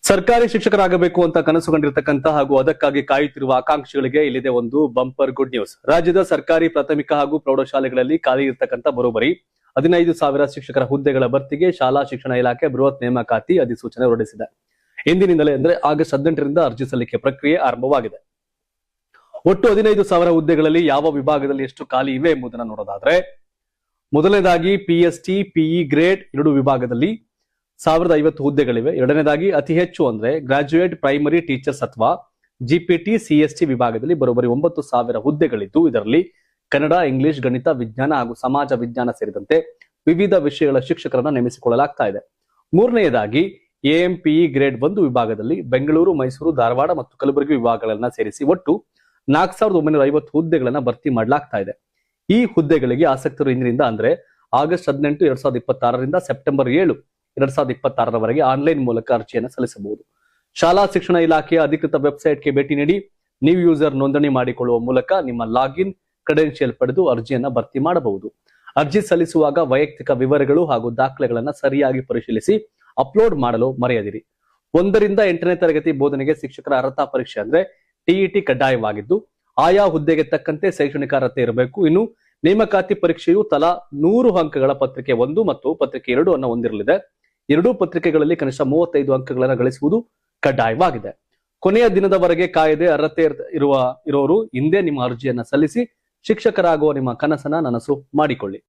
ಸರ್ಕಾರಿ ಶಿಕ್ಷಕರಾಗಬೇಕು ಅಂತ ಕನಸು ಕಂಡಿರ್ತಕ್ಕಂಥ ಹಾಗೂ ಅದಕ್ಕಾಗಿ ಕಾಯುತ್ತಿರುವ ಆಕಾಂಕ್ಷಿಗಳಿಗೆ ಇಲ್ಲಿದೆ ಒಂದು ಬಂಪರ್ ಗುಡ್ ನ್ಯೂಸ್. ರಾಜ್ಯದ ಸರ್ಕಾರಿ ಪ್ರಾಥಮಿಕ ಹಾಗೂ ಪ್ರೌಢಶಾಲೆಗಳಲ್ಲಿ ಖಾಲಿ ಇರತಕ್ಕಂಥ ಬರೋಬ್ಬರಿ 15,000 ಶಿಕ್ಷಕರ ಹುದ್ದೆಗಳ ಭರ್ತಿಗೆ ಶಾಲಾ ಶಿಕ್ಷಣ ಇಲಾಖೆ ಬೃಹತ್ ನೇಮಕಾತಿ ಅಧಿಸೂಚನೆ ಹೊರಡಿಸಿದೆ. ಇಂದಿನಿಂದಲೇ ಅಂದ್ರೆ ಆಗಸ್ಟ್ 18ರಿಂದ ಅರ್ಜಿ ಸಲ್ಲಿಕೆ ಪ್ರಕ್ರಿಯೆ ಆರಂಭವಾಗಿದೆ. ಒಟ್ಟು 15,000 ಹುದ್ದೆಗಳಲ್ಲಿ ಯಾವ ವಿಭಾಗದಲ್ಲಿ ಎಷ್ಟು ಖಾಲಿ ಇವೆ ಎಂಬುದನ್ನು ನೋಡೋದಾದ್ರೆ, ಮೊದಲನೇದಾಗಿ PST PE ಗ್ರೇಡ್ 2 ವಿಭಾಗದಲ್ಲಿ 1050 ಹುದ್ದೆಗಳಿವೆ. ಎರಡನೇದಾಗಿ ಅತಿ ಹೆಚ್ಚು ಅಂದ್ರೆ ಗ್ರಾಜುಯೇಟ್ ಪ್ರೈಮರಿ ಟೀಚರ್ಸ್ ಅಥವಾ GPT CST ವಿಭಾಗದಲ್ಲಿ ಬರೋಬ್ಬರಿ 9,000 ಹುದ್ದೆಗಳಿದ್ದು, ಇದರಲ್ಲಿ ಕನ್ನಡ, ಇಂಗ್ಲಿಷ್, ಗಣಿತ, ವಿಜ್ಞಾನ ಹಾಗೂ ಸಮಾಜ ವಿಜ್ಞಾನ ಸೇರಿದಂತೆ ವಿವಿಧ ವಿಷಯಗಳ ಶಿಕ್ಷಕರನ್ನ ನೇಮಿಸಿಕೊಳ್ಳಲಾಗ್ತಾ ಇದೆ. ಮೂರನೆಯದಾಗಿ AMPE ಗ್ರೇಡ್ 1 ವಿಭಾಗದಲ್ಲಿ ಬೆಂಗಳೂರು, ಮೈಸೂರು, ಧಾರವಾಡ ಮತ್ತು ಕಲಬುರಗಿ ವಿಭಾಗಗಳನ್ನ ಸೇರಿಸಿ ಒಟ್ಟು 4,950 ಹುದ್ದೆಗಳನ್ನ ಭರ್ತಿ ಮಾಡಲಾಗ್ತಾ ಇದೆ. ಈ ಹುದ್ದೆಗಳಿಗೆ ಆಸಕ್ತರು ಇಂದಿನಿಂದ ಅಂದ್ರೆ ಆಗಸ್ಟ್ 18, 2026ರಿಂದ ಸೆಪ್ಟೆಂಬರ್ 7, 2026ರವರೆಗೆ ಆನ್ಲೈನ್ ಮೂಲಕ ಅರ್ಜಿಯನ್ನು ಸಲ್ಲಿಸಬಹುದು. ಶಾಲಾ ಶಿಕ್ಷಣ ಇಲಾಖೆಯ ಅಧಿಕೃತ ವೆಬ್ಸೈಟ್ಗೆ ಭೇಟಿ ನೀಡಿ ನ್ಯೂ ಯೂಸರ್ ನೋಂದಣಿ ಮಾಡಿಕೊಳ್ಳುವ ಮೂಲಕ ನಿಮ್ಮ ಲಾಗಿನ್ ಕ್ರೆಡೆನ್ಷಿಯಲ್ ಪಡೆದು ಅರ್ಜಿಯನ್ನ ಭರ್ತಿ ಮಾಡಬಹುದು. ಅರ್ಜಿ ಸಲ್ಲಿಸುವಾಗ ವೈಯಕ್ತಿಕ ವಿವರಗಳು ಹಾಗೂ ದಾಖಲೆಗಳನ್ನ ಸರಿಯಾಗಿ ಪರಿಶೀಲಿಸಿ ಅಪ್ಲೋಡ್ ಮಾಡಲು ಮರೆಯದಿರಿ. 1ರಿಂದ 8ನೇ ತರಗತಿ ಬೋಧನೆಗೆ ಶಿಕ್ಷಕರ ಅರ್ಹತಾ ಪರೀಕ್ಷೆ ಅಂದ್ರೆ TET ಕಡ್ಡಾಯವಾಗಿದ್ದು, ಆಯಾ ಹುದ್ದೆಗೆ ತಕ್ಕಂತೆ ಶೈಕ್ಷಣಿಕ ಅರ್ಹತೆ ಇರಬೇಕು. ಇನ್ನು ನೇಮಕಾತಿ ಪರೀಕ್ಷೆಯು ತಲಾ 100 ಅಂಕಗಳ ಪತ್ರಿಕೆ 1 ಮತ್ತು ಪತ್ರಿಕೆ 2 ಅನ್ನು ಹೊಂದಿರಲಿದೆ. ಎರಡೂ ಪತ್ರಿಕೆಗಳಲ್ಲಿ ಕನಿಷ್ಠ 35 ಅಂಕಗಳನ್ನು ಗಳಿಸುವುದು ಕಡ್ಡಾಯವಾಗಿದೆ. ಕೊನೆಯ ದಿನದವರೆಗೆ ಕಾಯದೆ ಅರ್ಹತೆ ಇರೋರು ಹಿಂದೆ ನಿಮ್ಮ ಅರ್ಜಿಯನ್ನ ಸಲ್ಲಿಸಿ ಶಿಕ್ಷಕರಾಗುವ ನಿಮ್ಮ ಕನಸನ್ನ ನನಸು ಮಾಡಿಕೊಳ್ಳಿ.